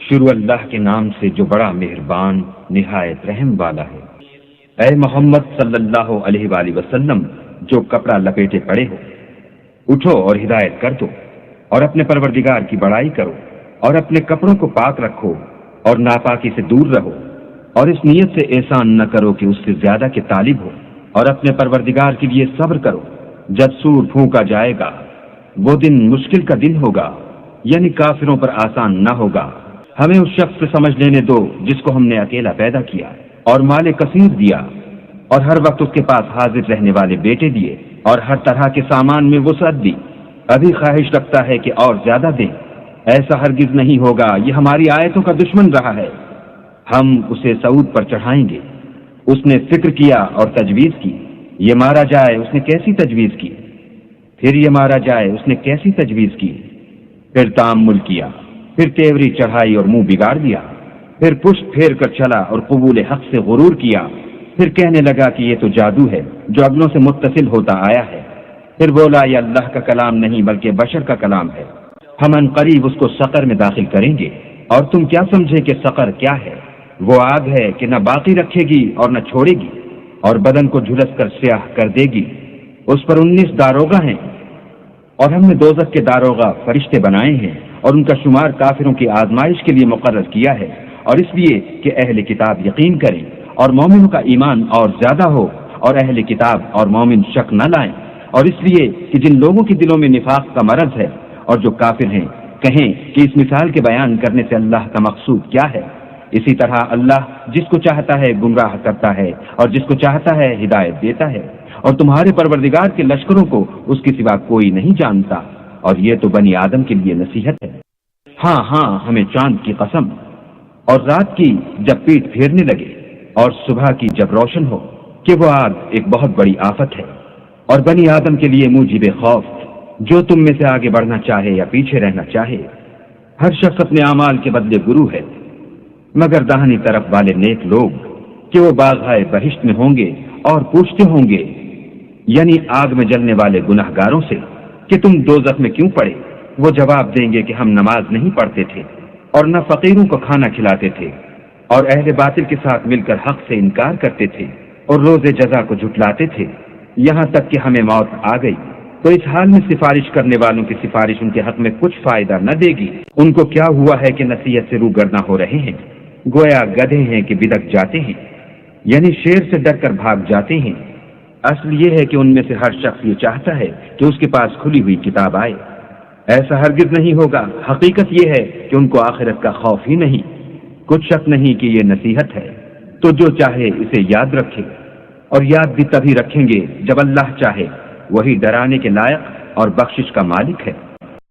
شروع اللہ کے نام سے جو بڑا مہربان نہایت رحم والا ہے۔ اے محمد صلی اللہ علیہ وآلہ وسلم، جو کپڑا لپیٹے پڑے ہو، اٹھو اور ہدایت کر دو اور اپنے پروردگار کی بڑائی کرو اور اپنے کپڑوں کو پاک رکھو اور ناپاکی سے دور رہو، اور اس نیت سے احسان نہ کرو کہ اس سے زیادہ کے طالب ہو، اور اپنے پروردگار کے لیے صبر کرو جب سور پھونکا جائے گا۔ وہ دن مشکل کا دن ہوگا، یعنی کافروں پر آسان نہ ہوگا۔ ہمیں اس شخص سے سمجھ لینے دو جس کو ہم نے اکیلا پیدا کیا اور مال کثیر دیا، اور ہر وقت اس کے پاس حاضر رہنے والے بیٹے دیے، اور ہر طرح کے سامان میں وسعت دی۔ ابھی خواہش رکھتا ہے کہ اور زیادہ دیں، ایسا ہرگز نہیں ہوگا۔ یہ ہماری آیتوں کا دشمن رہا ہے، ہم اسے صعود پر چڑھائیں گے۔ اس نے فکر کیا اور تجویز کی، یہ مارا جائے، اس نے کیسی تجویز کی؟ پھر یہ مارا جائے، اس نے کیسی تجویز کی؟ پھر تأمل کیا، پھر تیوری چڑھائی اور منہ بگاڑ دیا، پھر پشت پھیر کر چلا اور قبول حق سے غرور کیا، پھر کہنے لگا کہ یہ تو جادو ہے جو اگلوں سے متصل ہوتا آیا ہے، پھر بولا یہ اللہ کا کلام نہیں بلکہ بشر کا کلام ہے، ہم ان قریب اس کو سقر میں داخل کریں گے، اور تم کیا سمجھے کہ سقر کیا ہے؟ وہ آگ ہے کہ نہ باقی رکھے گی اور نہ چھوڑے گی، اور بدن کو جھلس کر سیاہ کر دے گی۔ اس پر 19 داروغہ ہیں، اور ہم نے دوزخ کے داروغہ فرشتے بنائے ہیں، اور ان کا شمار کافروں کی آزمائش کے لیے مقرر کیا ہے، اور اس لیے کہ اہل کتاب یقین کریں اور مومنوں کا ایمان اور زیادہ ہو، اور اہل کتاب اور مومن شک نہ لائیں، اور اس لیے کہ جن لوگوں کے دلوں میں نفاق کا مرض ہے اور جو کافر ہیں کہیں کہ اس مثال کے بیان کرنے سے اللہ کا مقصود کیا ہے۔ اسی طرح اللہ جس کو چاہتا ہے گمراہ کرتا ہے اور جس کو چاہتا ہے ہدایت دیتا ہے، اور تمہارے پروردگار کے لشکروں کو اس کے سوا کوئی نہیں جانتا، اور یہ تو بنی آدم کے لیے نصیحت ہے۔ ہاں ہاں، ہمیں چاند کی قسم، اور رات کی جب پیٹ پھیرنے لگے اور صبح کی جب روشن ہو، کہ وہ آگ ایک بہت بڑی آفت ہے، اور بنی آدم کے لیے موجب خوف، جو تم میں سے آگے بڑھنا چاہے یا پیچھے رہنا چاہے۔ ہر شخص اپنے اعمال کے بدلے گرو ہے، مگر داہنی طرف والے نیک لوگ کہ وہ باغائے بہشت میں ہوں گے اور پوچھتے ہوں گے، یعنی آگ میں جلنے والے گناہ گاروں سے، کہ تم دوزخ میں کیوں پڑے؟ وہ جواب دیں گے کہ ہم نماز نہیں پڑھتے تھے اور نہ فقیروں کو کھانا کھلاتے تھے، اور اہل باطل کے ساتھ مل کر حق سے انکار کرتے تھے اور روز جزا کو جھٹلاتے تھے، یہاں تک کہ ہمیں موت آ گئی۔ تو اس حال میں سفارش کرنے والوں کی سفارش ان کے حق میں کچھ فائدہ نہ دے گی۔ ان کو کیا ہوا ہے کہ نصیحت سے روگرداں ہو رہے ہیں؟ گویا گدھے ہیں کہ بدک جاتے ہیں، یعنی شیر سے ڈر کر بھاگ جاتے ہیں۔ اصل یہ ہے کہ ان میں سے ہر شخص یہ چاہتا ہے کہ اس کے پاس کھلی ہوئی کتاب آئے۔ ایسا ہرگز نہیں ہوگا۔ حقیقت یہ ہے کہ ان کو آخرت کا خوف ہی نہیں، کچھ شک نہیں کہ یہ نصیحت ہے، تو جو چاہے اسے یاد رکھے، اور یاد بھی تبھی رکھیں گے جب اللہ چاہے، وہی ڈرانے کے لائق اور بخشش کا مالک ہے۔